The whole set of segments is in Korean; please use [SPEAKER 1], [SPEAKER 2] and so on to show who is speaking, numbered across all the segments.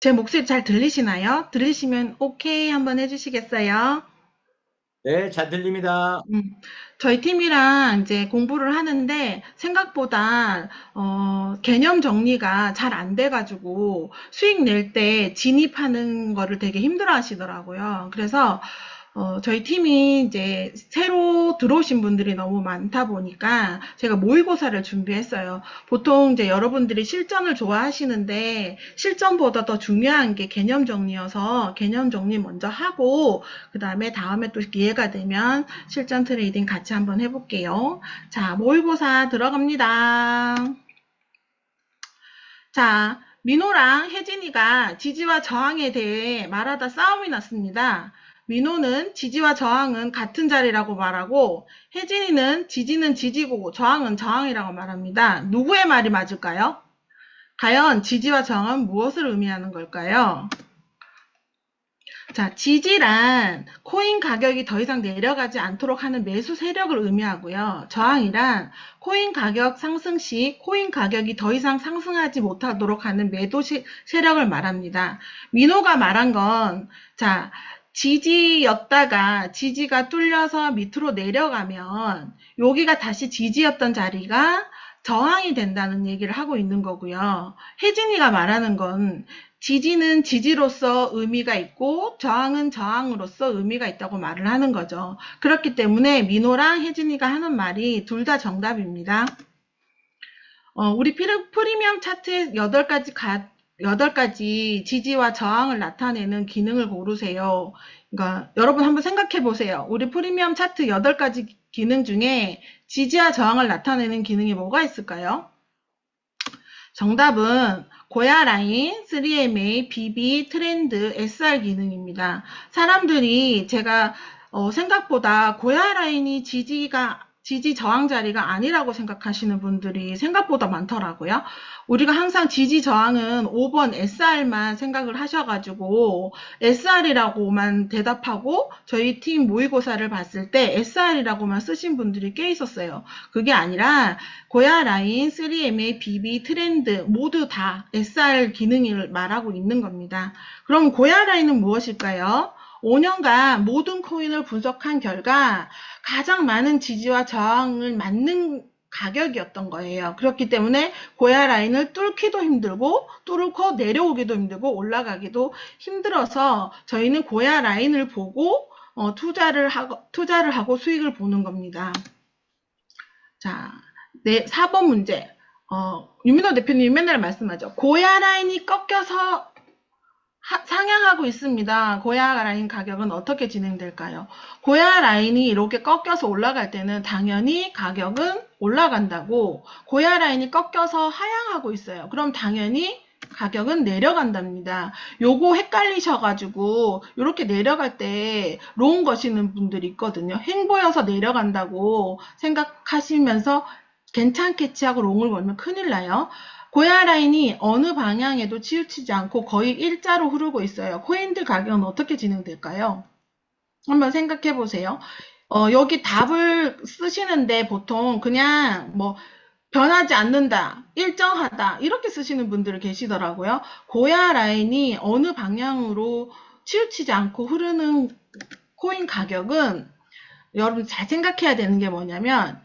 [SPEAKER 1] 제 목소리 잘 들리시나요? 들리시면 오케이 한번 해주시겠어요?
[SPEAKER 2] 네, 잘 들립니다.
[SPEAKER 1] 음, 저희 팀이랑 이제 공부를 하는데 생각보다 개념 정리가 잘 안 돼가지고 수익 낼 때 진입하는 거를 되게 힘들어 하시더라고요. 그래서 저희 팀이 이제 새로 들어오신 분들이 너무 많다 보니까 제가 모의고사를 준비했어요. 보통 이제 여러분들이 실전을 좋아하시는데 실전보다 더 중요한 게 개념 정리여서 개념 정리 먼저 하고 그다음에 다음에 또 기회가 되면 실전 트레이딩 같이 한번 해볼게요. 자, 모의고사 들어갑니다. 자, 민호랑 혜진이가 지지와 저항에 대해 말하다 싸움이 났습니다. 민호는 지지와 저항은 같은 자리라고 말하고 혜진이는 지지는 지지고 저항은 저항이라고 말합니다. 누구의 말이 맞을까요? 과연 지지와 저항은 무엇을 의미하는 걸까요? 자, 지지란 코인 가격이 더 이상 내려가지 않도록 하는 매수 세력을 의미하고요. 저항이란 코인 가격 상승 시 코인 가격이 더 이상 상승하지 못하도록 하는 매도 세력을 말합니다. 민호가 말한 건, 자, 지지였다가 지지가 뚫려서 밑으로 내려가면 여기가 다시 지지였던 자리가 저항이 된다는 얘기를 하고 있는 거고요. 혜진이가 말하는 건 지지는 지지로서 의미가 있고 저항은 저항으로서 의미가 있다고 말을 하는 거죠. 그렇기 때문에 민호랑 혜진이가 하는 말이 둘 다 정답입니다. 우리 프리미엄 차트에 8가지 지지와 저항을 나타내는 기능을 고르세요. 그러니까 여러분 한번 생각해 보세요. 우리 프리미엄 차트 8가지 기능 중에 지지와 저항을 나타내는 기능이 뭐가 있을까요? 정답은 고야 라인, 3MA, BB, 트렌드, SR 기능입니다. 사람들이 제가 생각보다 고야 라인이 지지 저항 자리가 아니라고 생각하시는 분들이 생각보다 많더라고요. 우리가 항상 지지 저항은 5번 SR만 생각을 하셔가지고 SR이라고만 대답하고 저희 팀 모의고사를 봤을 때 SR이라고만 쓰신 분들이 꽤 있었어요. 그게 아니라 고야 라인, 3MA, BB, 트렌드 모두 다 SR 기능을 말하고 있는 겁니다. 그럼 고야 라인은 무엇일까요? 5년간 모든 코인을 분석한 결과 가장 많은 지지와 저항을 맞는 가격이었던 거예요. 그렇기 때문에 고야 라인을 뚫기도 힘들고 뚫고 내려오기도 힘들고 올라가기도 힘들어서 저희는 고야 라인을 보고 투자를 하고 수익을 보는 겁니다. 자, 네, 4번 문제. 유민호 대표님이 맨날 말씀하죠. 고야 라인이 꺾여서 상향하고 있습니다. 고야 라인 가격은 어떻게 진행될까요? 고야 라인이 이렇게 꺾여서 올라갈 때는 당연히 가격은 올라간다고, 고야 라인이 꺾여서 하향하고 있어요. 그럼 당연히 가격은 내려간답니다. 요거 헷갈리셔가지고 이렇게 내려갈 때 롱 거시는 분들이 있거든요. 횡보여서 내려간다고 생각하시면서 괜찮겠지 하고 롱을 걸면 큰일 나요. 고야 라인이 어느 방향에도 치우치지 않고 거의 일자로 흐르고 있어요. 코인들 가격은 어떻게 진행될까요? 한번 생각해 보세요. 여기 답을 쓰시는데 보통 그냥 뭐 변하지 않는다, 일정하다 이렇게 쓰시는 분들 계시더라고요. 고야 라인이 어느 방향으로 치우치지 않고 흐르는 코인 가격은 여러분 잘 생각해야 되는 게 뭐냐면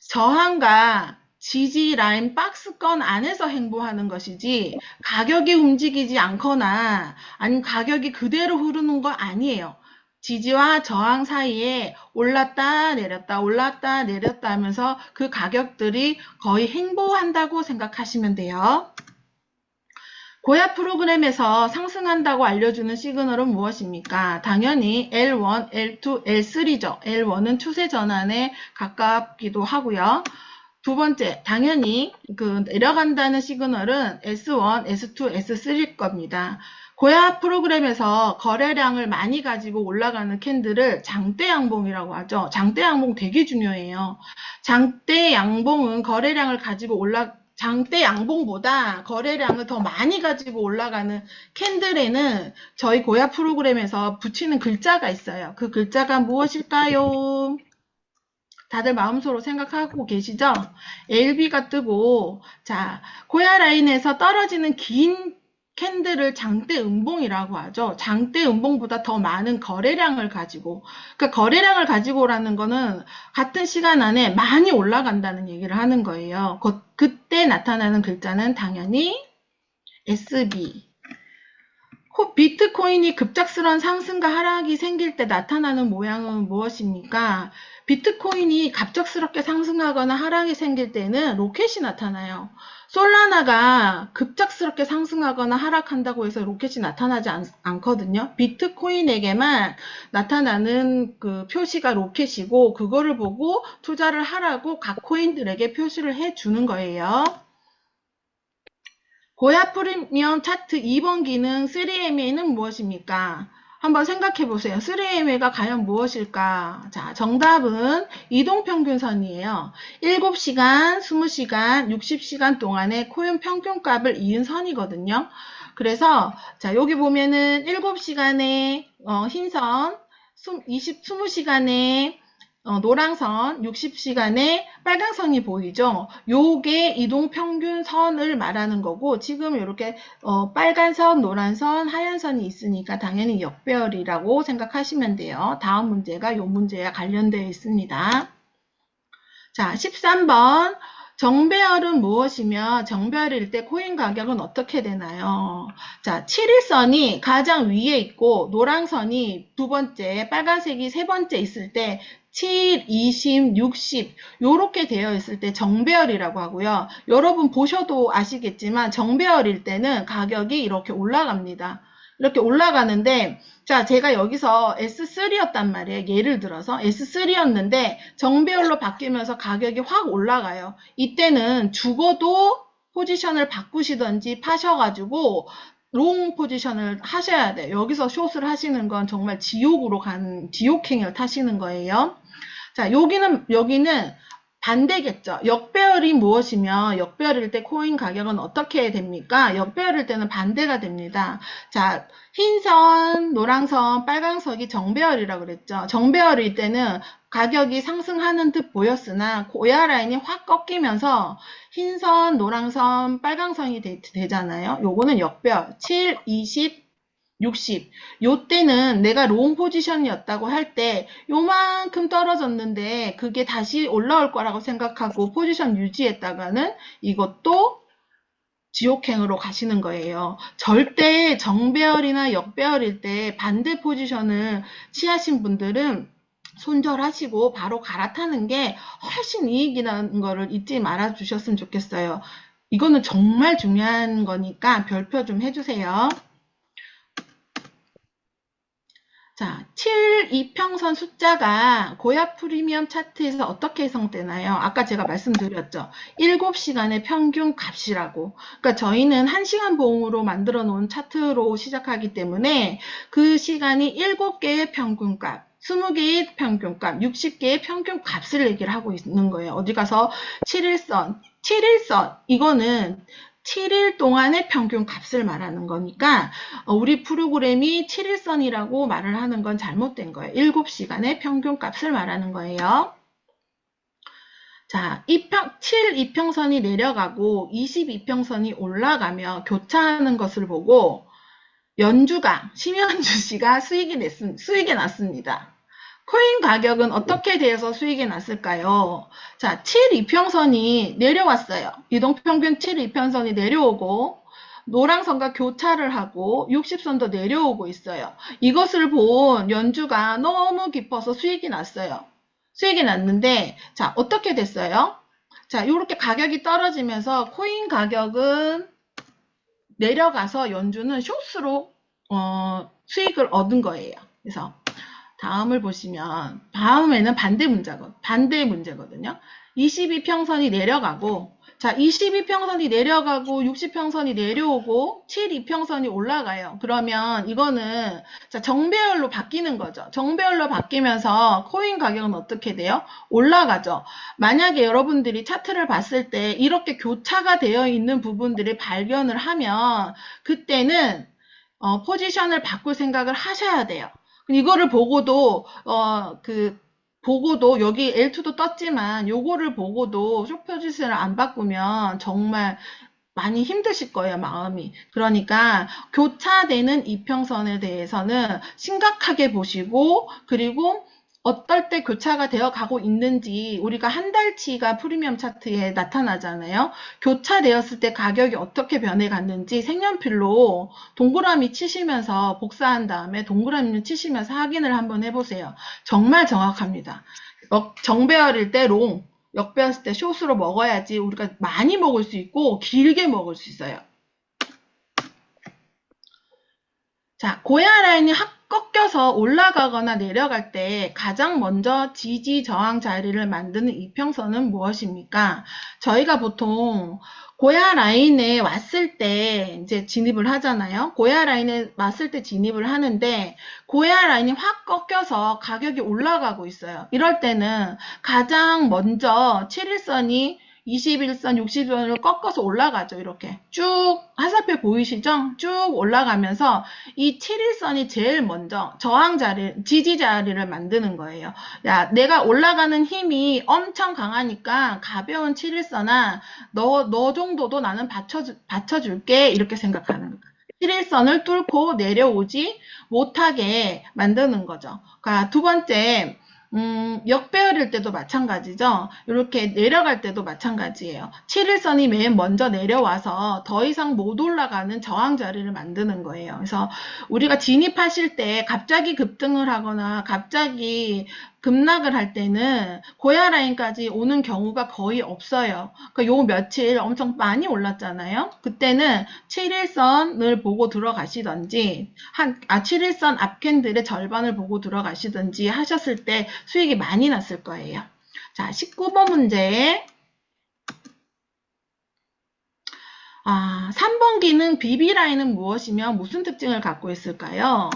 [SPEAKER 1] 저항과 지지 라인 박스권 안에서 행보하는 것이지 가격이 움직이지 않거나 아니면 가격이 그대로 흐르는 거 아니에요. 지지와 저항 사이에 올랐다 내렸다 하면서 그 가격들이 거의 행보한다고 생각하시면 돼요. 고야 프로그램에서 상승한다고 알려주는 시그널은 무엇입니까? 당연히 L1, L2, L3죠. L1은 추세 전환에 가깝기도 하고요. 두 번째, 당연히 그 내려간다는 시그널은 S1, S2, S3일 겁니다. 고야 프로그램에서 거래량을 많이 가지고 올라가는 캔들을 장대 양봉이라고 하죠. 장대 양봉 되게 중요해요. 장대 양봉은 거래량을 가지고 장대 양봉보다 거래량을 더 많이 가지고 올라가는 캔들에는 저희 고야 프로그램에서 붙이는 글자가 있어요. 그 글자가 무엇일까요? 다들 마음속으로 생각하고 계시죠? LB가 뜨고, 자, 고야 라인에서 떨어지는 긴 캔들을 장대 음봉이라고 하죠. 장대 음봉보다 더 많은 거래량을 가지고, 그러니까 거래량을 가지고라는 거는 같은 시간 안에 많이 올라간다는 얘기를 하는 거예요. 그때 나타나는 글자는 당연히 SB. 비트코인이 급작스러운 상승과 하락이 생길 때 나타나는 모양은 무엇입니까? 비트코인이 갑작스럽게 상승하거나 하락이 생길 때는 로켓이 나타나요. 솔라나가 급작스럽게 상승하거나 하락한다고 해서 로켓이 나타나지 않거든요. 비트코인에게만 나타나는 그 표시가 로켓이고, 그거를 보고 투자를 하라고 각 코인들에게 표시를 해주는 거예요. 고야 프리미엄 차트 2번 기능 3MA는 무엇입니까? 한번 생각해 보세요. 3MA가 과연 무엇일까? 자, 정답은 이동평균선이에요. 7시간, 20시간, 60시간 동안의 코인 평균값을 이은 선이거든요. 그래서 자, 여기 보면은 7시간에 흰선, 20시간에 노랑선, 60시간에 빨강선이 보이죠? 요게 이동평균선을 말하는 거고, 지금 이렇게 빨간선, 노란선, 하얀선이 있으니까 당연히 역배열이라고 생각하시면 돼요. 다음 문제가 요 문제와 관련되어 있습니다. 자, 13번. 정배열은 무엇이며 정배열일 때 코인 가격은 어떻게 되나요? 자, 7일선이 가장 위에 있고 노랑선이 두 번째, 빨간색이 세 번째 있을 때 7, 20, 60 요렇게 되어 있을 때 정배열이라고 하고요. 여러분 보셔도 아시겠지만 정배열일 때는 가격이 이렇게 올라갑니다. 이렇게 올라가는데 자, 제가 여기서 S3였단 말이에요. 예를 들어서 S3였는데 정배열로 바뀌면서 가격이 확 올라가요. 이때는 죽어도 포지션을 바꾸시던지 파셔가지고 롱 포지션을 하셔야 돼요. 여기서 숏을 하시는 건 정말 지옥으로 가는 지옥행을 타시는 거예요. 자, 여기는 반대겠죠. 역배열이 무엇이며 역배열일 때 코인 가격은 어떻게 됩니까? 역배열일 때는 반대가 됩니다. 자, 흰선, 노랑선, 빨강선이 정배열이라고 그랬죠. 정배열일 때는 가격이 상승하는 듯 보였으나 고야 라인이 확 꺾이면서 흰선, 노랑선, 빨강선이 되잖아요. 요거는 역배열. 7, 20, 60. 요때는 내가 롱 포지션이었다고 할 때 요만큼 떨어졌는데 그게 다시 올라올 거라고 생각하고 포지션 유지했다가는 이것도 지옥행으로 가시는 거예요. 절대 정배열이나 역배열일 때 반대 포지션을 취하신 분들은 손절하시고 바로 갈아타는 게 훨씬 이익이라는 거를 잊지 말아 주셨으면 좋겠어요. 이거는 정말 중요한 거니까 별표 좀 해주세요. 자, 7 이평선 숫자가 고야 프리미엄 차트에서 어떻게 해석되나요? 아까 제가 말씀드렸죠. 7시간의 평균 값이라고. 그러니까 저희는 1시간 보험으로 만들어 놓은 차트로 시작하기 때문에 그 시간이 7개의 평균값, 20개의 평균값, 60개의 평균값을 얘기를 하고 있는 거예요. 어디 가서 7일선, 이거는 7일 동안의 평균 값을 말하는 거니까 우리 프로그램이 7일선이라고 말을 하는 건 잘못된 거예요. 7시간의 평균 값을 말하는 거예요. 자, 7 이평선이 내려가고 22평선이 올라가며 교차하는 것을 보고 연주가, 심현주 씨가 수익이 났습니다. 코인 가격은 어떻게 돼서 수익이 났을까요? 자, 7 이평선이 내려왔어요. 이동평균 7 이평선이 내려오고 노랑선과 교차를 하고 60선도 내려오고 있어요. 이것을 본 연주가 너무 깊어서 수익이 났어요. 수익이 났는데 자, 어떻게 됐어요? 자, 이렇게 가격이 떨어지면서 코인 가격은 내려가서 연주는 숏으로 수익을 얻은 거예요. 그래서 다음을 보시면 다음에는 반대 문제거든요. 22평선이 내려가고 자, 22평선이 내려가고 60평선이 내려오고 72평선이 올라가요. 그러면 이거는 자, 정배열로 바뀌는 거죠. 정배열로 바뀌면서 코인 가격은 어떻게 돼요? 올라가죠. 만약에 여러분들이 차트를 봤을 때 이렇게 교차가 되어 있는 부분들을 발견을 하면 그때는 포지션을 바꿀 생각을 하셔야 돼요. 이거를 보고도 여기 L2도 떴지만 요거를 보고도 숏 포지션을 안 바꾸면 정말 많이 힘드실 거예요, 마음이. 그러니까 교차되는 이평선에 대해서는 심각하게 보시고, 그리고 어떨 때 교차가 되어 가고 있는지 우리가 한 달치가 프리미엄 차트에 나타나잖아요. 교차되었을 때 가격이 어떻게 변해갔는지 색연필로 동그라미 치시면서 복사한 다음에 동그라미를 치시면서 확인을 한번 해보세요. 정말 정확합니다. 정배열일 때 롱, 역배였을 때 숏으로 먹어야지 우리가 많이 먹을 수 있고 길게 먹을 수 있어요. 자, 고야 라인이 꺾여서 올라가거나 내려갈 때 가장 먼저 지지 저항 자리를 만드는 이평선은 무엇입니까? 저희가 보통 고야 라인에 왔을 때 이제 진입을 하잖아요. 고야 라인에 왔을 때 진입을 하는데 고야 라인이 확 꺾여서 가격이 올라가고 있어요. 이럴 때는 가장 먼저 7일선이 21선, 60선을 꺾어서 올라가죠. 이렇게 쭉 화살표 보이시죠? 쭉 올라가면서 이 7일선이 제일 먼저 저항 자리, 지지 자리를 만드는 거예요. 야, 내가 올라가는 힘이 엄청 강하니까 가벼운 7일선아, 너 정도도 나는 받쳐줄게. 이렇게 생각하는 거예요. 7일선을 뚫고 내려오지 못하게 만드는 거죠. 그러니까 두 번째, 역배열일 때도 마찬가지죠. 이렇게 내려갈 때도 마찬가지예요. 7일선이 맨 먼저 내려와서 더 이상 못 올라가는 저항 자리를 만드는 거예요. 그래서 우리가 진입하실 때 갑자기 급등을 하거나 갑자기 급락을 할 때는 고야 라인까지 오는 경우가 거의 없어요. 그러니까 요 며칠 엄청 많이 올랐잖아요. 그때는 7일선을 보고 들어가시던지 7일선 앞캔들의 절반을 보고 들어가시든지 하셨을 때 수익이 많이 났을 거예요. 자, 19번 문제. 3번 기능 BB라인은 무엇이며 무슨 특징을 갖고 있을까요?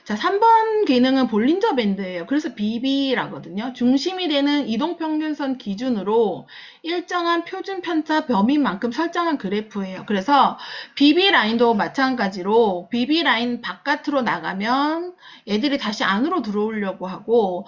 [SPEAKER 1] 자, 3번 기능은 볼린저 밴드예요. 그래서 BB라거든요. 중심이 되는 이동평균선 기준으로 일정한 표준 편차 범위만큼 설정한 그래프예요. 그래서 BB라인도 마찬가지로 BB라인 바깥으로 나가면 애들이 다시 안으로 들어오려고 하고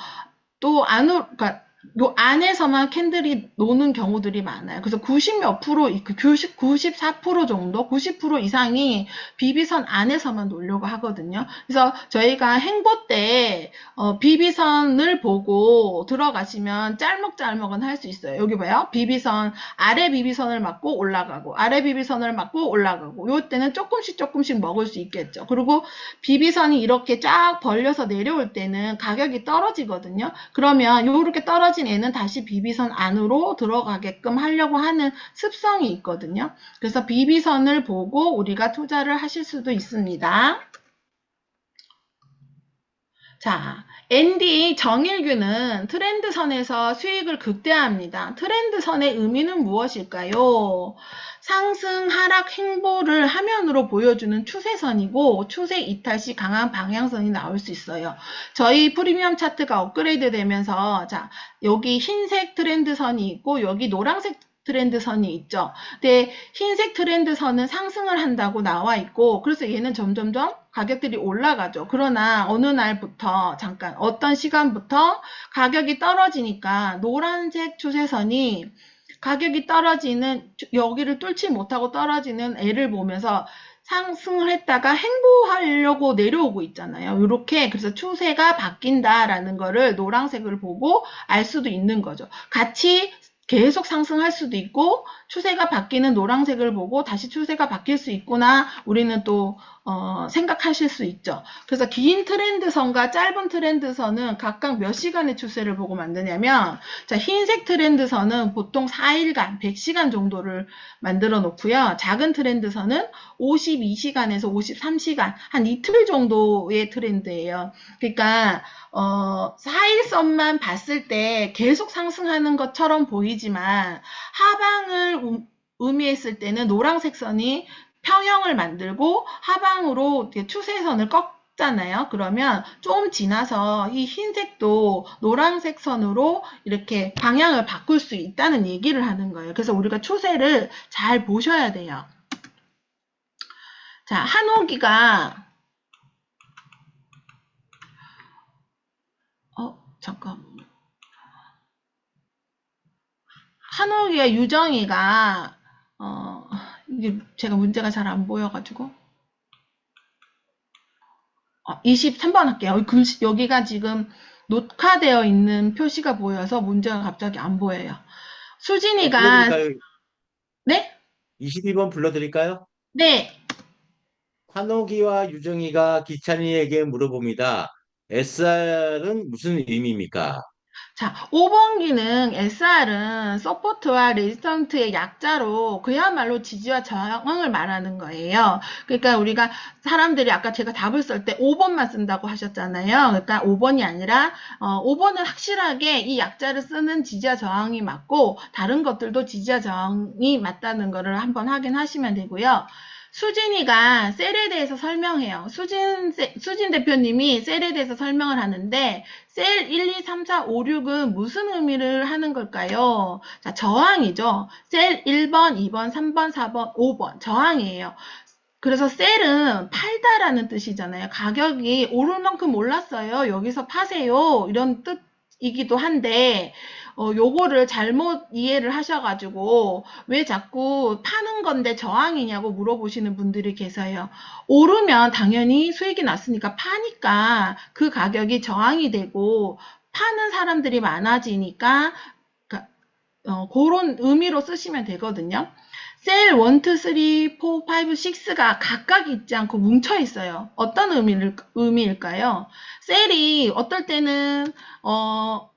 [SPEAKER 1] 또 그러니까 요 안에서만 캔들이 노는 경우들이 많아요. 그래서 90 몇 프로, 94% 정도, 90% 이상이 비비선 안에서만 놀려고 하거든요. 그래서 저희가 행보 때 비비선을 보고 들어가시면 짤먹짤먹은 할 수 있어요. 여기 봐요. 비비선, 아래 비비선을 맞고 올라가고, 아래 비비선을 맞고 올라가고, 요 때는 조금씩 먹을 수 있겠죠. 그리고 비비선이 이렇게 쫙 벌려서 내려올 때는 가격이 떨어지거든요. 그러면 요렇게 떨어진 애는 다시 비비선 안으로 들어가게끔 하려고 하는 습성이 있거든요. 그래서 비비선을 보고 우리가 투자를 하실 수도 있습니다. 자, ND 정일규는 트렌드선에서 수익을 극대화합니다. 트렌드선의 의미는 무엇일까요? 상승, 하락, 행보를 화면으로 보여주는 추세선이고 추세 이탈 시 강한 방향선이 나올 수 있어요. 저희 프리미엄 차트가 업그레이드 되면서 자, 여기 흰색 트렌드선이 있고 여기 노란색 트렌드선이 있죠. 근데 흰색 트렌드선은 상승을 한다고 나와 있고 그래서 얘는 점점점 가격들이 올라가죠. 그러나 어느 날부터 잠깐 어떤 시간부터 가격이 떨어지니까 노란색 추세선이 가격이 떨어지는 여기를 뚫지 못하고 떨어지는 애를 보면서 상승을 했다가 행보하려고 내려오고 있잖아요. 이렇게 그래서 추세가 바뀐다라는 거를 노란색을 보고 알 수도 있는 거죠. 같이 계속 상승할 수도 있고 추세가 바뀌는 노란색을 보고 다시 추세가 바뀔 수 있구나 우리는 또 생각하실 수 있죠. 그래서 긴 트렌드선과 짧은 트렌드선은 각각 몇 시간의 추세를 보고 만드냐면 자, 흰색 트렌드선은 보통 4일간 100시간 정도를 만들어 놓고요. 작은 트렌드선은 52시간에서 53시간 한 이틀 정도의 트렌드예요. 그러니까 4일선만 봤을 때 계속 상승하는 것처럼 보이지만 하방을 의미했을 때는 노란색 선이 평형을 만들고 하방으로 추세선을 꺾잖아요. 그러면 좀 지나서 이 흰색도 노란색 선으로 이렇게 방향을 바꿀 수 있다는 얘기를 하는 거예요. 그래서 우리가 추세를 잘 보셔야 돼요. 자, 한호기가 잠깐. 한옥이와 유정이가 이게 제가 문제가 잘 안 보여가지고. 23번 할게요. 여기가 지금 녹화되어 있는 표시가 보여서 문제가 갑자기 안 보여요. 수진이가,
[SPEAKER 2] 불러드릴까요?
[SPEAKER 1] 네?
[SPEAKER 2] 22번 불러드릴까요?
[SPEAKER 1] 네.
[SPEAKER 2] 환호기와 유정이가 기찬이에게 물어봅니다. SR은 무슨 의미입니까?
[SPEAKER 1] 자, 5번 기능 SR은 서포트와 레지스턴트의 약자로 그야말로 지지와 저항을 말하는 거예요. 그러니까 우리가 사람들이 아까 제가 답을 쓸 때 5번만 쓴다고 하셨잖아요. 그러니까 5번이 아니라 5번은 확실하게 이 약자를 쓰는 지지와 저항이 맞고 다른 것들도 지지와 저항이 맞다는 거를 한번 확인하시면 되고요. 수진이가 셀에 대해서 설명해요. 수진 대표님이 셀에 대해서 설명을 하는데 셀 1, 2, 3, 4, 5, 6은 무슨 의미를 하는 걸까요? 자, 저항이죠. 셀 1번, 2번, 3번, 4번, 5번 저항이에요. 그래서 셀은 팔다라는 뜻이잖아요. 가격이 오를 만큼 올랐어요. 여기서 파세요. 이런 뜻이기도 한데 요거를 잘못 이해를 하셔가지고 왜 자꾸 파는 건데 저항이냐고 물어보시는 분들이 계세요. 오르면 당연히 수익이 났으니까 파니까 그 가격이 저항이 되고 파는 사람들이 많아지니까 그런 의미로 쓰시면 되거든요. 셀 1, 2, 3, 4, 5, 6가 각각 있지 않고 뭉쳐 있어요. 어떤 의미일까요? 셀이 어떨 때는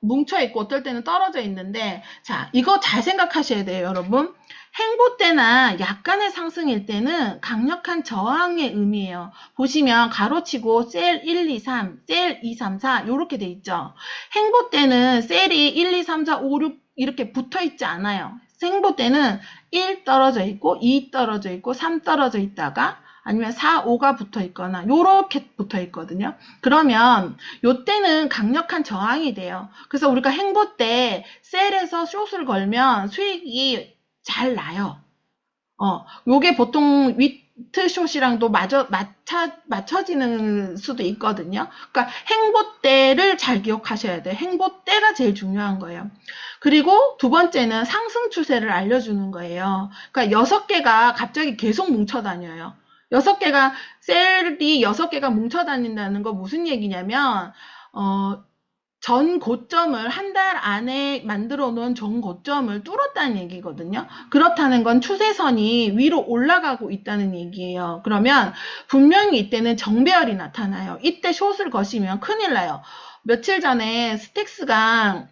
[SPEAKER 1] 뭉쳐 있고 어떨 때는 떨어져 있는데 자, 이거 잘 생각하셔야 돼요, 여러분. 행보 때나 약간의 상승일 때는 강력한 저항의 의미예요. 보시면 가로치고 셀 1, 2, 3, 셀 2, 3, 4 이렇게 돼 있죠. 행보 때는 셀이 1, 2, 3, 4, 5, 6 이렇게 붙어 있지 않아요. 행보 때는 1 떨어져 있고 2 떨어져 있고 3 떨어져 있다가 아니면 4, 5가 붙어 있거나 요렇게 붙어 있거든요. 그러면 요때는 강력한 저항이 돼요. 그래서 우리가 행보 때 셀에서 숏을 걸면 수익이 잘 나요. 요게 보통 위트숏이랑도 맞춰지는 수도 있거든요. 그러니까 행보대를 잘 기억하셔야 돼요. 행보대가 제일 중요한 거예요. 그리고 두 번째는 상승 추세를 알려주는 거예요. 그러니까 6개가 갑자기 계속 뭉쳐 다녀요. 셀이 6개가 뭉쳐 다닌다는 거 무슨 얘기냐면, 전 고점을 한 달 안에 만들어 놓은 전 고점을 뚫었다는 얘기거든요. 그렇다는 건 추세선이 위로 올라가고 있다는 얘기예요. 그러면 분명히 이때는 정배열이 나타나요. 이때 숏을 거시면 큰일 나요. 며칠 전에 스택스가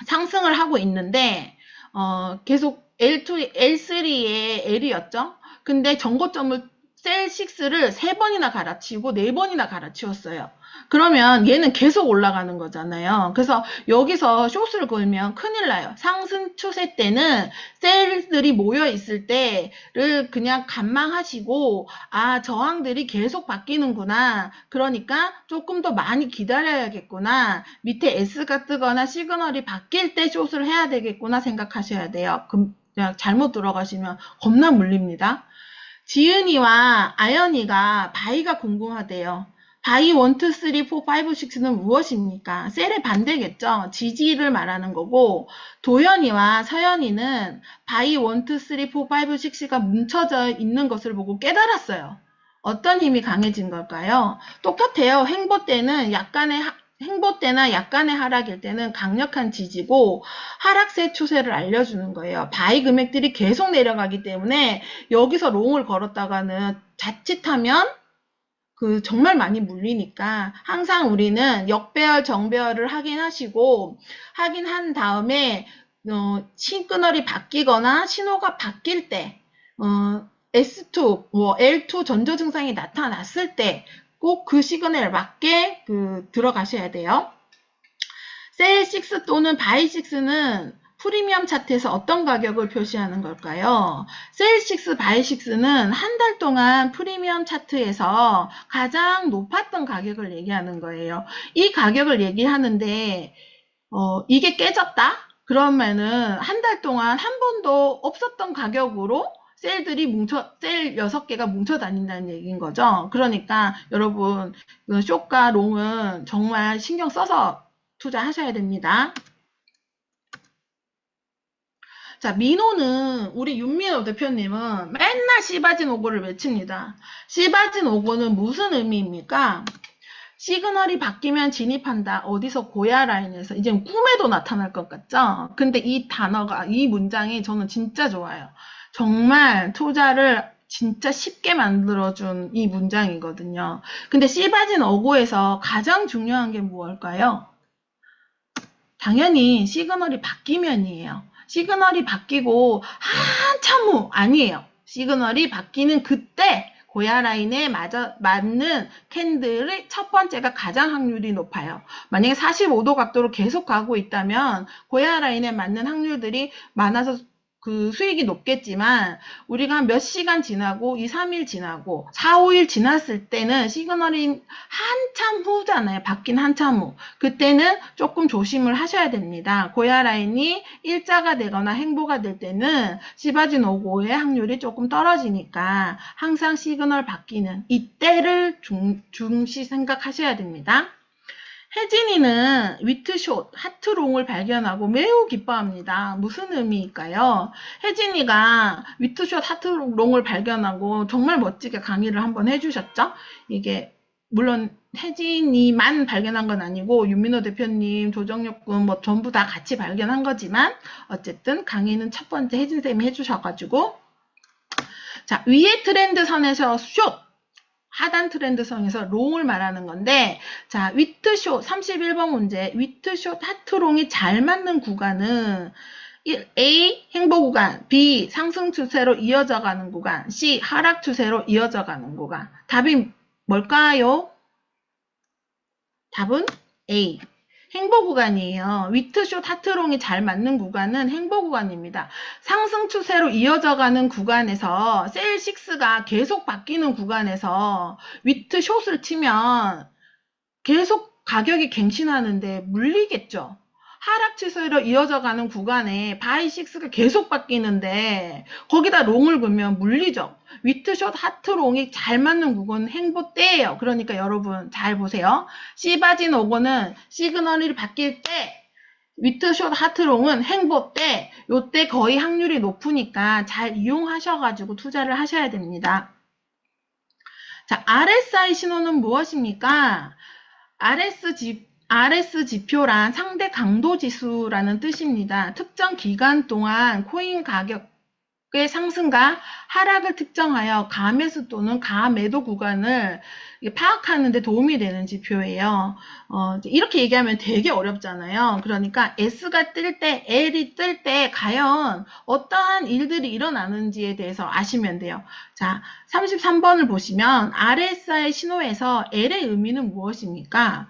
[SPEAKER 1] 상승을 하고 있는데 계속 L2, L3의 L이었죠. 근데 전고점을 셀 6를 3번이나 갈아치우고 4번이나 갈아치웠어요. 그러면 얘는 계속 올라가는 거잖아요. 그래서 여기서 숏을 걸면 큰일 나요. 상승 추세 때는 셀들이 모여 있을 때를 그냥 관망하시고 저항들이 계속 바뀌는구나. 그러니까 조금 더 많이 기다려야겠구나. 밑에 S가 뜨거나 시그널이 바뀔 때 숏을 해야 되겠구나 생각하셔야 돼요. 그냥 잘못 들어가시면 겁나 물립니다. 지은이와 아연이가 바이가 궁금하대요. 바이 1, 2, 3, 4, 5, 6는 무엇입니까? 셀의 반대겠죠. 지지를 말하는 거고 도연이와 서연이는 바이 1, 2, 3, 4, 5, 6가 뭉쳐져 있는 것을 보고 깨달았어요. 어떤 힘이 강해진 걸까요? 똑같아요. 행보 때나 약간의 하락일 때는 강력한 지지고 하락세 추세를 알려주는 거예요. 바이 금액들이 계속 내려가기 때문에 여기서 롱을 걸었다가는 자칫하면 정말 많이 물리니까 항상 우리는 역배열, 정배열을 확인한 다음에 시그널이 바뀌거나 신호가 바뀔 때 S2, L2 전조 증상이 나타났을 때 꼭 그 시그널에 맞게 들어가셔야 돼요. 셀 6 또는 바이 6는 프리미엄 차트에서 어떤 가격을 표시하는 걸까요? 셀 6, 바이 6는 한 달 동안 프리미엄 차트에서 가장 높았던 가격을 얘기하는 거예요. 이 가격을 얘기하는데 이게 깨졌다? 그러면은 한 달 동안 한 번도 없었던 가격으로 셀 6개가 뭉쳐 다닌다는 얘기인 거죠. 그러니까 여러분 숏과 롱은 정말 신경 써서 투자하셔야 됩니다. 자, 민호는, 우리 윤민호 대표님은 맨날 시바진 오고를 외칩니다. 시바진 오고는 무슨 의미입니까? 시그널이 바뀌면 진입한다. 어디서 고야 라인에서. 이제 꿈에도 나타날 것 같죠? 근데 이 단어가, 이 문장이 저는 진짜 좋아요. 정말 투자를 진짜 쉽게 만들어준 이 문장이거든요. 근데 시바진 어고에서 가장 중요한 게 무엇일까요? 당연히 시그널이 바뀌면이에요. 시그널이 바뀌고 한참 후 아니에요. 시그널이 바뀌는 그때 고야 라인에 맞는 캔들의 첫 번째가 가장 확률이 높아요. 만약에 45도 각도로 계속 가고 있다면 고야 라인에 맞는 확률들이 많아서 그 수익이 높겠지만 우리가 한 몇 시간 지나고 2, 3일 지나고 4, 5일 지났을 때는 시그널이 한참 후잖아요. 바뀐 한참 후. 그때는 조금 조심을 하셔야 됩니다. 고야 라인이 일자가 되거나 행보가 될 때는 시바진 오고의 확률이 조금 떨어지니까 항상 시그널 바뀌는 이때를 중시 생각하셔야 됩니다. 혜진이는 위트숏, 하트롱을 발견하고 매우 기뻐합니다. 무슨 의미일까요? 혜진이가 위트숏, 하트롱을 발견하고 정말 멋지게 강의를 한번 해주셨죠? 이게 물론 혜진이만 발견한 건 아니고 윤민호 대표님, 조정혁 군 뭐 전부 다 같이 발견한 거지만 어쨌든 강의는 첫 번째 혜진쌤이 해주셔가지고 자, 위의 트렌드 선에서 숏, 하단 트렌드선에서 롱을 말하는 건데 자 위트숏 31번 문제 위트숏 하트롱이 잘 맞는 구간은 A 행보 구간, B 상승 추세로 이어져 가는 구간, C 하락 추세로 이어져 가는 구간. 답이 뭘까요? 답은 A. 행보 구간이에요. 위트숏 하트롱이 잘 맞는 구간은 행보 구간입니다. 상승 추세로 이어져 가는 구간에서 셀6가 계속 바뀌는 구간에서 위트숏을 치면 계속 가격이 갱신하는데 물리겠죠. 하락 추세로 이어져 가는 구간에 바이6가 계속 바뀌는데 거기다 롱을 걸면 물리죠. 위트숏 하트롱이 잘 맞는 구간은 행보 때예요. 그러니까 여러분 잘 보세요. 시바진 오고는 시그널이 바뀔 때 위트숏 하트롱은 행보 때 요때 거의 확률이 높으니까 잘 이용하셔가지고 투자를 하셔야 됩니다. 자, RSI 신호는 무엇입니까? RS 지표란 상대 강도 지수라는 뜻입니다. 특정 기간 동안 코인 가격의 상승과 하락을 특정하여 가매수 또는 가매도 구간을 파악하는 데 도움이 되는 지표예요. 이렇게 얘기하면 되게 어렵잖아요. 그러니까 S가 뜰 때, L이 뜰 때 과연 어떠한 일들이 일어나는지에 대해서 아시면 돼요. 자, 33번을 보시면 RSI 신호에서 L의 의미는 무엇입니까?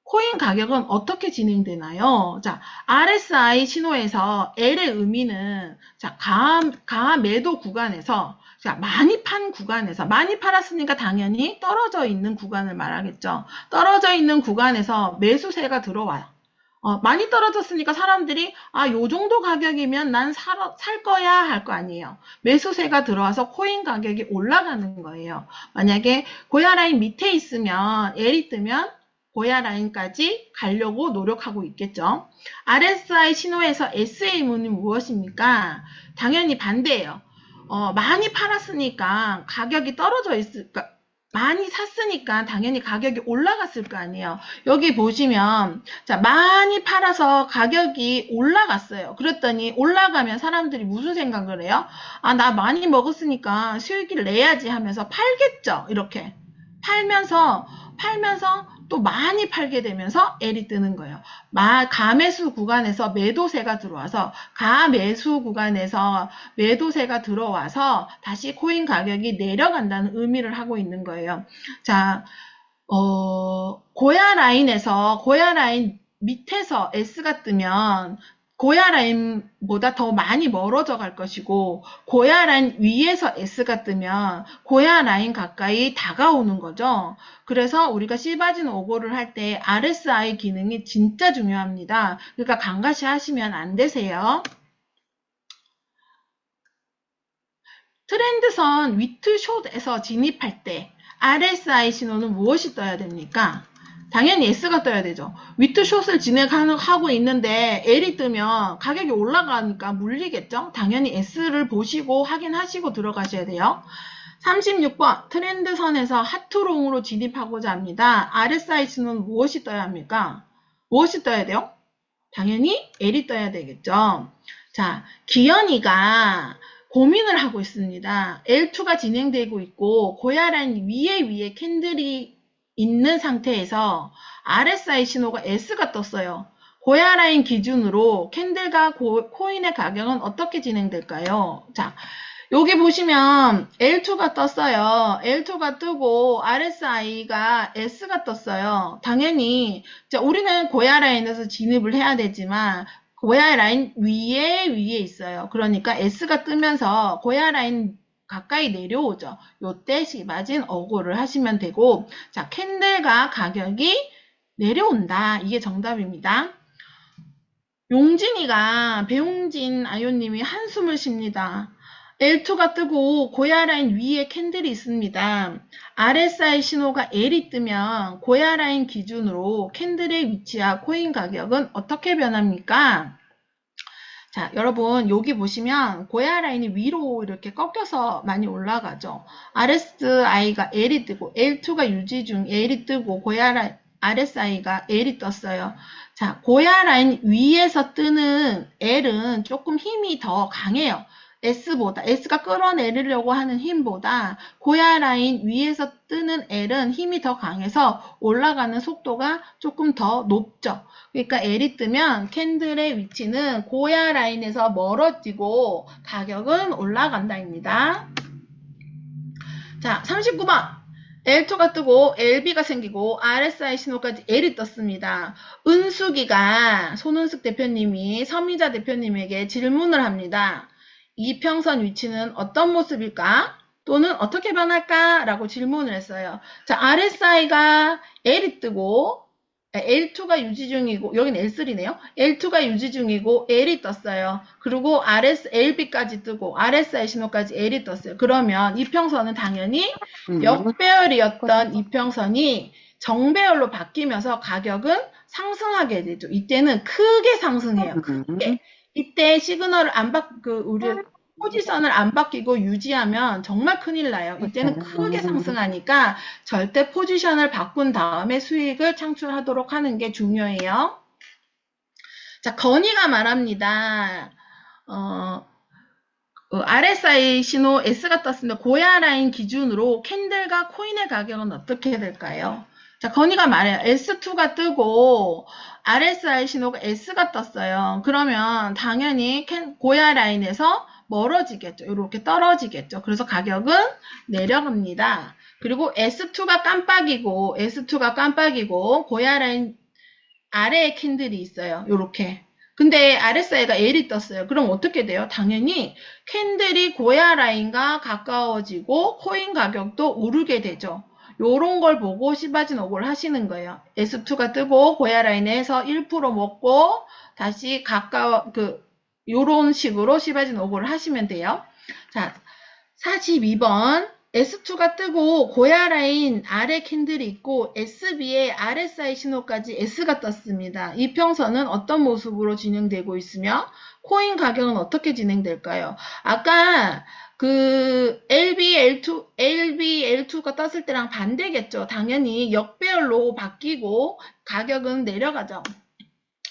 [SPEAKER 1] 코인 가격은 어떻게 진행되나요? 자, RSI 신호에서 L의 의미는 자, 가매도 구간에서 자, 많이 판 구간에서 많이 팔았으니까 당연히 떨어져 있는 구간을 말하겠죠. 떨어져 있는 구간에서 매수세가 들어와요. 많이 떨어졌으니까 사람들이 요 정도 가격이면 난 살 거야 할 거 아니에요. 매수세가 들어와서 코인 가격이 올라가는 거예요. 만약에 고야 라인 밑에 있으면 L이 뜨면 고야 라인까지 가려고 노력하고 있겠죠. RSI 신호에서 SA의 의미는 무엇입니까? 당연히 반대예요. 많이 팔았으니까 가격이 떨어져 있을까? 많이 샀으니까 당연히 가격이 올라갔을 거 아니에요. 여기 보시면 자 많이 팔아서 가격이 올라갔어요. 그랬더니 올라가면 사람들이 무슨 생각을 해요? 나 많이 먹었으니까 수익을 내야지 하면서 팔겠죠. 이렇게 팔면서 또 많이 팔게 되면서 L이 뜨는 거예요. 가매수 구간에서 매도세가 들어와서 가매수 구간에서 매도세가 들어와서 다시 코인 가격이 내려간다는 의미를 하고 있는 거예요. 자, 고야 라인 밑에서 S가 뜨면 고야 라인보다 더 많이 멀어져 갈 것이고 고야 라인 위에서 S가 뜨면 고야 라인 가까이 다가오는 거죠. 그래서 우리가 시바진 오고를 할 때 RSI 기능이 진짜 중요합니다. 그러니까 강가시 하시면 안 되세요. 트렌드선 위트숏에서 진입할 때 RSI 신호는 무엇이 떠야 됩니까? 당연히 S가 떠야 되죠. 위트 숏을 진행하고 있는데 L이 뜨면 가격이 올라가니까 물리겠죠. 당연히 S를 보시고 확인하시고 들어가셔야 돼요. 36번 트렌드선에서 하트롱으로 진입하고자 합니다. RSI 신호는 무엇이 떠야 합니까? 무엇이 떠야 돼요? 당연히 L이 떠야 되겠죠. 자, 기현이가 고민을 하고 있습니다. L2가 진행되고 있고 고야라인 위에 캔들이 있는 상태에서 RSI 신호가 S가 떴어요. 고야라인 기준으로 캔들과 코인의 가격은 어떻게 진행될까요? 자, 여기 보시면 L2가 떴어요. L2가 뜨고 RSI가 S가 떴어요. 당연히 우리는 고야 라인에서 진입을 해야 되지만 고야 라인 위에 있어요. 그러니까 S가 뜨면서 고야 라인 가까이 내려오죠. 요때 시바진 어고를 하시면 되고, 자, 캔들과 가격이 내려온다. 이게 정답입니다. 용진이가 배용진 아요님이 한숨을 쉽니다. L2가 뜨고 고야 라인 위에 캔들이 있습니다. RSI 신호가 L이 뜨면 고야 라인 기준으로 캔들의 위치와 코인 가격은 어떻게 변합니까? 자, 여러분 여기 보시면 고야 라인이 위로 이렇게 꺾여서 많이 올라가죠. RSI가 L이 뜨고 L2가 유지 중 L이 뜨고 고야 라인 RSI가 L이 떴어요. 자, 고야 라인 위에서 뜨는 L은 조금 힘이 더 강해요. S가 끌어내리려고 하는 힘보다 고야 라인 위에서 뜨는 L은 힘이 더 강해서 올라가는 속도가 조금 더 높죠. 그러니까 L이 뜨면 캔들의 위치는 고야 라인에서 멀어지고 가격은 올라간다입니다. 자, 39번. L2가 뜨고 LB가 생기고 RSI 신호까지 L이 떴습니다. 은숙이가 손은숙 대표님이 서미자 대표님에게 질문을 합니다. 이평선 위치는 어떤 모습일까? 또는 어떻게 변할까? 라고 질문을 했어요. 자, RSI가 L이 뜨고 L2가 유지 중이고 여기는 L3네요. L2가 유지 중이고 L이 떴어요. 그리고 LB까지 뜨고 RSI 신호까지 L이 떴어요. 그러면 이평선은 당연히 역배열이었던 이평선이 정배열로 바뀌면서 가격은 상승하게 되죠. 이때는 크게 상승해요. 크게. 이때 시그널을 우리 포지션을 안 바뀌고 유지하면 정말 큰일 나요. 이때는 크게 상승하니까 절대 포지션을 바꾼 다음에 수익을 창출하도록 하는 게 중요해요. 자, 건이가 말합니다. RSI 신호 S가 떴습니다. 고야 라인 기준으로 캔들과 코인의 가격은 어떻게 될까요? 자, 건이가 말해요. S2가 뜨고 RSI 신호가 S가 떴어요. 그러면 당연히 고야 라인에서 멀어지겠죠. 이렇게 떨어지겠죠. 그래서 가격은 내려갑니다. 그리고 S2가 깜빡이고 고야 라인 아래에 캔들이 있어요. 이렇게. 근데 RSI가 L이 떴어요. 그럼 어떻게 돼요? 당연히 캔들이 고야 라인과 가까워지고 코인 가격도 오르게 되죠. 요런 걸 보고 시바진 어고를 하시는 거예요. S2가 뜨고 고야 라인에서 1% 먹고 다시 요런 식으로 시바진 어고를 하시면 돼요. 자, 42번. S2가 뜨고 고야 라인 아래 캔들이 있고 SB에 RSI 신호까지 S가 떴습니다. 이평선은 어떤 모습으로 진행되고 있으며 코인 가격은 어떻게 진행될까요? 아까 LB, L2가 떴을 때랑 반대겠죠. 당연히 역배열로 바뀌고 가격은 내려가죠.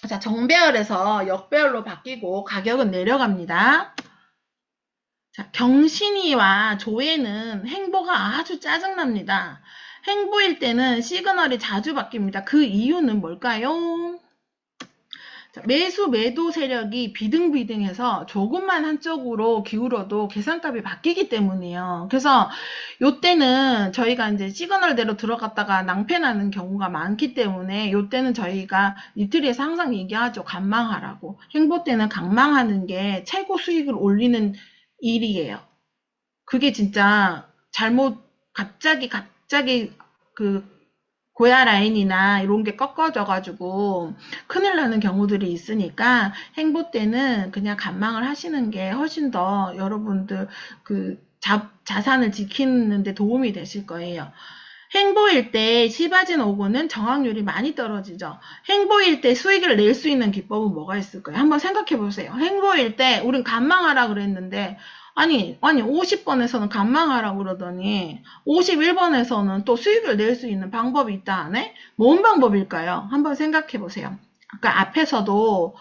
[SPEAKER 1] 자, 정배열에서 역배열로 바뀌고 가격은 내려갑니다. 자, 경신이와 조회는 행보가 아주 짜증납니다. 행보일 때는 시그널이 자주 바뀝니다. 그 이유는 뭘까요? 자, 매도 세력이 비등비등해서 조금만 한쪽으로 기울어도 계산값이 바뀌기 때문이에요. 그래서 요때는 저희가 이제 시그널대로 들어갔다가 낭패나는 경우가 많기 때문에 요때는 저희가 리트리에서 항상 얘기하죠. 간망하라고. 행보 때는 강망하는 게 최고 수익을 올리는 일이에요. 그게 진짜 갑자기 고야 라인이나 이런 게 꺾어져가지고 큰일 나는 경우들이 있으니까 행보 때는 그냥 간망을 하시는 게 훨씬 더 여러분들 자산을 지키는 데 도움이 되실 거예요. 행보일 때 시바진 5구는 정확률이 많이 떨어지죠. 행보일 때 수익을 낼 수 있는 기법은 뭐가 있을까요? 한번 생각해 보세요. 행보일 때 우린 간망하라 그랬는데 아니 50번에서는 간망하라고 그러더니 51번에서는 또 수익을 낼 수 있는 방법이 있다 하네? 뭔 방법일까요? 한번 생각해 보세요. 아까 앞에서도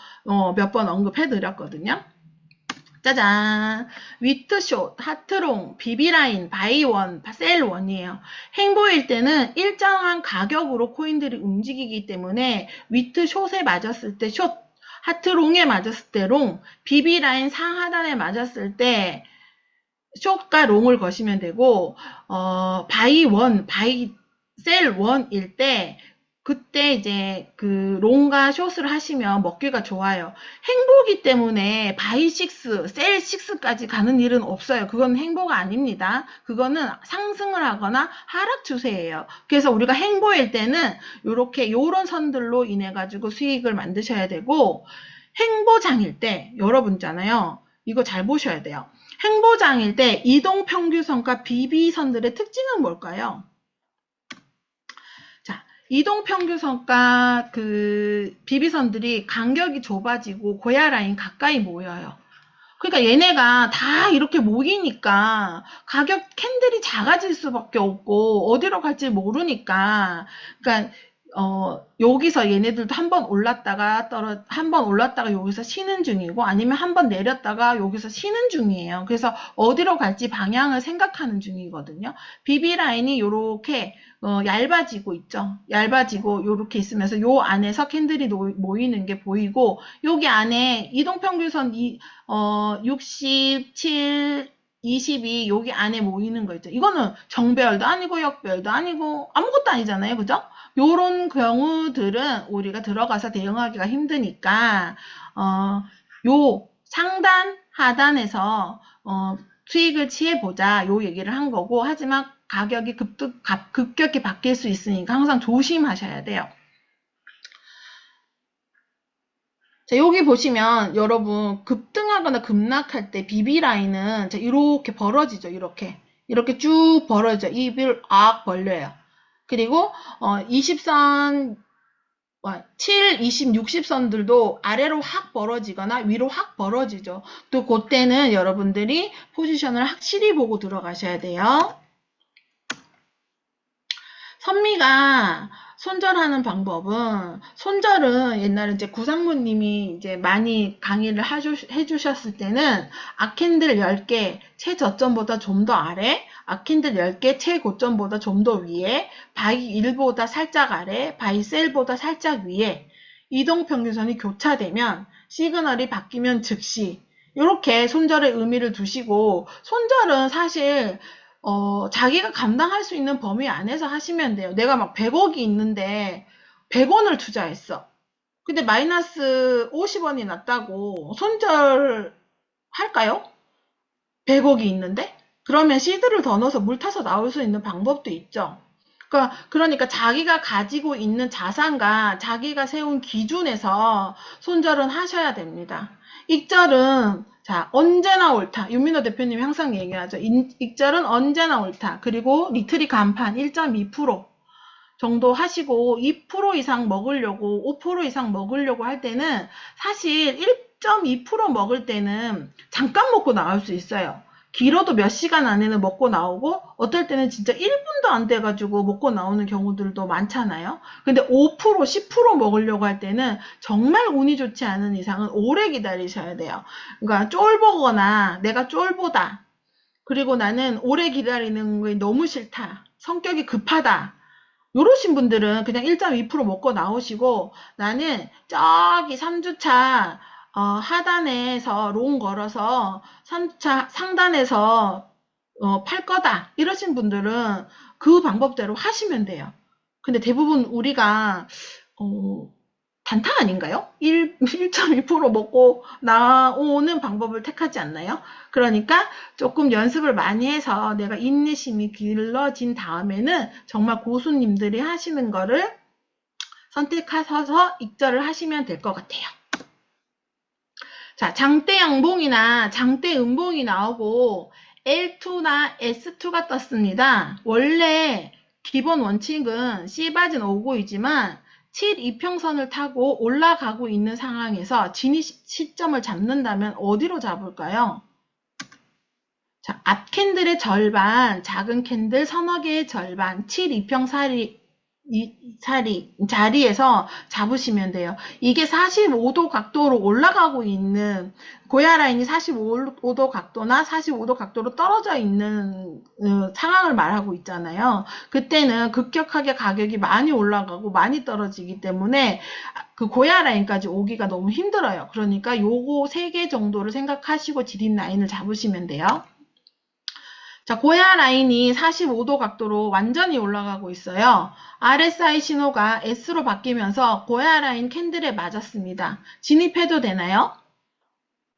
[SPEAKER 1] 몇 번 언급해 드렸거든요. 짜잔. 위트숏, 하트롱, 비비라인, 바이원, 셀원이에요. 행보일 때는 일정한 가격으로 코인들이 움직이기 때문에 위트숏에 맞았을 때 숏, 하트롱에 맞았을 때 롱, 비비라인 상하단에 맞았을 때 숏과 롱을 거시면 되고, 바이원, 셀원일 때 그때 이제 그 롱과 숏을 하시면 먹기가 좋아요. 행보기 때문에 바이 6, 셀 6까지 가는 일은 없어요. 그건 행보가 아닙니다. 그거는 상승을 하거나 하락 추세예요. 그래서 우리가 행보일 때는 요런 선들로 인해 가지고 수익을 만드셔야 되고, 행보장일 때 여러분 있잖아요. 이거 잘 보셔야 돼요. 행보장일 때 이동평균선과 BB선들의 특징은 뭘까요? 자, 이동평균선과 그 BB선들이 간격이 좁아지고 고야 라인 가까이 모여요. 그러니까 얘네가 다 이렇게 모이니까 가격 캔들이 작아질 수밖에 없고 어디로 갈지 모르니까 그러니까 여기서 얘네들도 한번 올랐다가 한번 올랐다가 여기서 쉬는 중이고 아니면 한번 내렸다가 여기서 쉬는 중이에요. 그래서 어디로 갈지 방향을 생각하는 중이거든요. BB 라인이 요렇게 얇아지고 있죠. 얇아지고 요렇게 있으면서 요 안에서 캔들이 모이는 게 보이고 여기 안에 이동평균선 67, 22 여기 안에 모이는 거 있죠. 이거는 정배열도 아니고 역배열도 아니고 아무것도 아니잖아요. 그죠? 요런 경우들은 우리가 들어가서 대응하기가 힘드니까 요 상단 하단에서 수익을 취해보자 요 얘기를 한 거고 하지만 가격이 급격히 바뀔 수 있으니까 항상 조심하셔야 돼요. 자, 여기 보시면 여러분 급등하거나 급락할 때 BB라인은 이렇게 벌어지죠. 이렇게 쭉 벌어져. 입을 악 벌려요. 그리고 20선 7, 20, 60선들도 아래로 확 벌어지거나 위로 확 벌어지죠. 또 그때는 여러분들이 포지션을 확실히 보고 들어가셔야 돼요. 선미가 손절하는 방법은 손절은 옛날에 이제 구상무님이 이제 많이 강의를 해주셨을 때는 악캔들 10개 최저점보다 좀 더 아래, 악캔들 10개 최고점보다 좀 더 위에, 바이 1보다 살짝 아래, 바이 셀보다 살짝 위에 이동평균선이 교차되면 시그널이 바뀌면 즉시 이렇게 손절의 의미를 두시고 손절은 사실 자기가 감당할 수 있는 범위 안에서 하시면 돼요. 내가 막 100억이 있는데 100원을 투자했어. 근데 마이너스 50원이 났다고 손절할까요? 100억이 있는데? 그러면 시드를 더 넣어서 물 타서 나올 수 있는 방법도 있죠. 그러니까 자기가 가지고 있는 자산과 자기가 세운 기준에서 손절은 하셔야 됩니다. 익절은 자 언제나 옳다. 윤민호 대표님이 항상 얘기하죠. 익절은 언제나 옳다. 그리고 리트리 간판 1.2% 정도 하시고 2% 이상 먹으려고 5% 이상 먹으려고 할 때는 사실 1.2% 먹을 때는 잠깐 먹고 나올 수 있어요. 길어도 몇 시간 안에는 먹고 나오고 어떨 때는 진짜 1분도 안 돼가지고 먹고 나오는 경우들도 많잖아요. 근데 5%, 10% 먹으려고 할 때는 정말 운이 좋지 않은 이상은 오래 기다리셔야 돼요. 그러니까 쫄보거나 내가 쫄보다. 그리고 나는 오래 기다리는 게 너무 싫다. 성격이 급하다. 요러신 분들은 그냥 1.2% 먹고 나오시고 나는 저기 3주차 하단에서 롱 걸어서 3주차 상단에서 팔 거다 이러신 분들은 그 방법대로 하시면 돼요. 근데 대부분 우리가 단타 아닌가요? 1.2% 먹고 나오는 방법을 택하지 않나요? 그러니까 조금 연습을 많이 해서 내가 인내심이 길러진 다음에는 정말 고수님들이 하시는 거를 선택하셔서 익절을 하시면 될 것 같아요. 자, 장대 양봉이나 장대 음봉이 나오고 L2나 S2가 떴습니다. 원래 기본 원칙은 C바진 오고이지만 7 이평선을 타고 올라가고 있는 상황에서 진입 시점을 잡는다면 어디로 잡을까요? 자, 앞 캔들의 절반, 작은 캔들 서너 개의 절반, 7 이평 자리에서 잡으시면 돼요. 이게 45도 각도로 올라가고 있는 고야 라인이 45도 각도나 45도 각도로 떨어져 있는 상황을 말하고 있잖아요. 그때는 급격하게 가격이 많이 올라가고 많이 떨어지기 때문에 그 고야 라인까지 오기가 너무 힘들어요. 그러니까 요거 3개 정도를 생각하시고 지린 라인을 잡으시면 돼요. 자, 고야 라인이 45도 각도로 완전히 올라가고 있어요. RSI 신호가 S로 바뀌면서 고야 라인 캔들에 맞았습니다. 진입해도 되나요?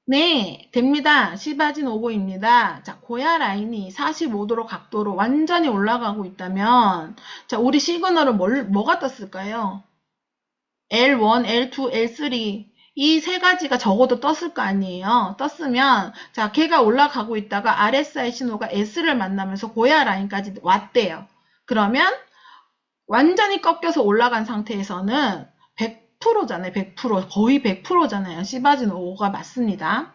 [SPEAKER 1] 네, 됩니다. 시바진 오고입니다. 자, 고야 라인이 45도로 각도로 완전히 올라가고 있다면, 자, 우리 시그널은 뭐가 떴을까요? L1, L2, L3 이 세 가지가 적어도 떴을 거 아니에요. 떴으면 자, 걔가 올라가고 있다가 RSI 신호가 S를 만나면서 고야 라인까지 왔대요. 그러면 완전히 꺾여서 올라간 상태에서는 100%잖아요. 100%. 거의 100%잖아요. 시바진 5가 맞습니다.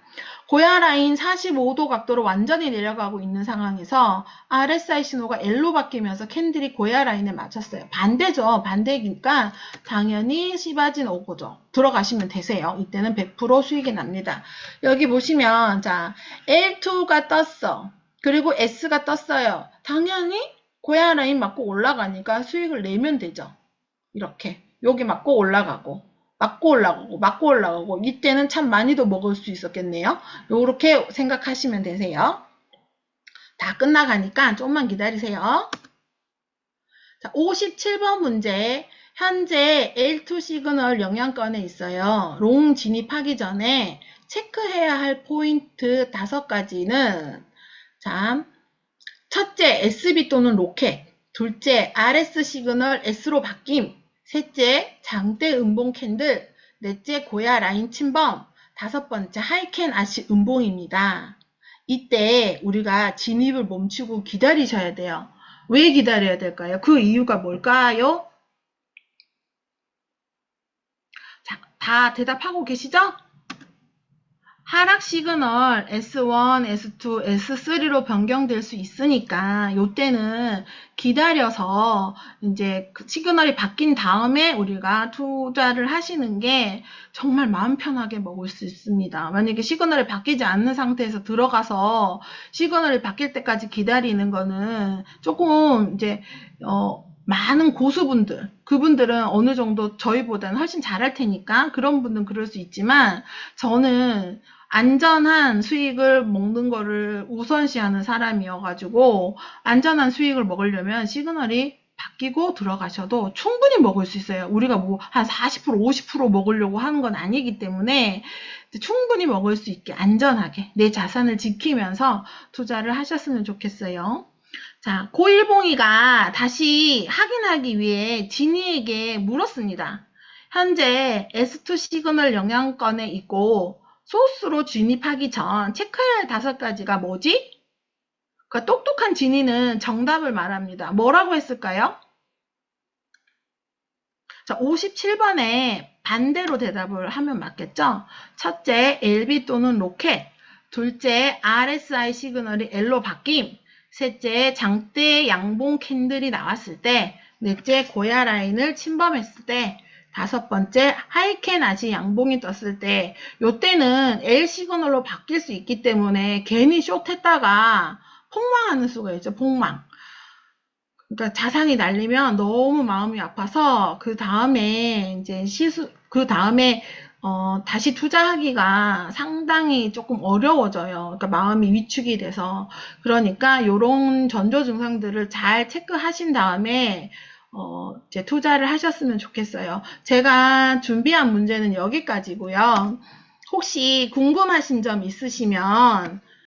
[SPEAKER 1] 고야 라인 45도 각도로 완전히 내려가고 있는 상황에서 RSI 신호가 L로 바뀌면서 캔들이 고야 라인에 맞췄어요. 반대죠. 반대니까 당연히 시바진 5고죠. 들어가시면 되세요. 이때는 100% 수익이 납니다. 여기 보시면 자 L2가 떴어. 그리고 S가 떴어요. 당연히 고야 라인 맞고 올라가니까 수익을 내면 되죠. 이렇게 여기 맞고 올라가고 맞고 올라가고 맞고 올라가고 이때는 참 많이도 먹을 수 있었겠네요. 이렇게 생각하시면 되세요. 다 끝나가니까 조금만 기다리세요. 자, 57번 문제. 현재 L2 시그널 영향권에 있어요. 롱 진입하기 전에 체크해야 할 포인트 5가지는 자, 첫째 SB 또는 로켓, 둘째 RS 시그널 S로 바뀜, 셋째 장대 음봉 캔들, 넷째 고야 라인 침범, 5번째 하이캔 아시 음봉입니다. 이때 우리가 진입을 멈추고 기다리셔야 돼요. 왜 기다려야 될까요? 그 이유가 뭘까요? 자, 다 대답하고 계시죠? 하락 시그널 S1, S2, S3로 변경될 수 있으니까 요때는 기다려서 이제 그 시그널이 바뀐 다음에 우리가 투자를 하시는 게 정말 마음 편하게 먹을 수 있습니다. 만약에 시그널이 바뀌지 않는 상태에서 들어가서 시그널이 바뀔 때까지 기다리는 거는 조금 이제 많은 고수분들, 그분들은 어느 정도 저희보다는 훨씬 잘할 테니까 그런 분들은 그럴 수 있지만 저는 안전한 수익을 먹는 거를 우선시하는 사람이어가지고 안전한 수익을 먹으려면 시그널이 바뀌고 들어가셔도 충분히 먹을 수 있어요. 우리가 뭐 한 40%, 50% 먹으려고 하는 건 아니기 때문에 충분히 먹을 수 있게 안전하게 내 자산을 지키면서 투자를 하셨으면 좋겠어요. 자, 고일봉이가 다시 확인하기 위해 진이에게 물었습니다. 현재 S2 시그널 영향권에 있고 소스로 진입하기 전 체크해야 할 5가지가 뭐지? 그러니까 똑똑한 진이는 정답을 말합니다. 뭐라고 했을까요? 자, 57번에 반대로 대답을 하면 맞겠죠? 첫째, LB 또는 로켓. 둘째, RSI 시그널이 L로 바뀜. 셋째, 장대 양봉 캔들이 나왔을 때. 넷째, 고야 라인을 침범했을 때. 5번째, 하이캔 아시 양봉이 떴을 때. 요때는 L 시그널로 바뀔 수 있기 때문에 괜히 숏했다가 폭망하는 수가 있죠. 폭망. 그러니까 자산이 날리면 너무 마음이 아파서 그 다음에 이제 다시 투자하기가 상당히 조금 어려워져요. 그러니까 마음이 위축이 돼서. 그러니까 요런 전조 증상들을 잘 체크하신 다음에 이제 투자를 하셨으면 좋겠어요. 제가 준비한 문제는 여기까지고요. 혹시 궁금하신 점 있으시면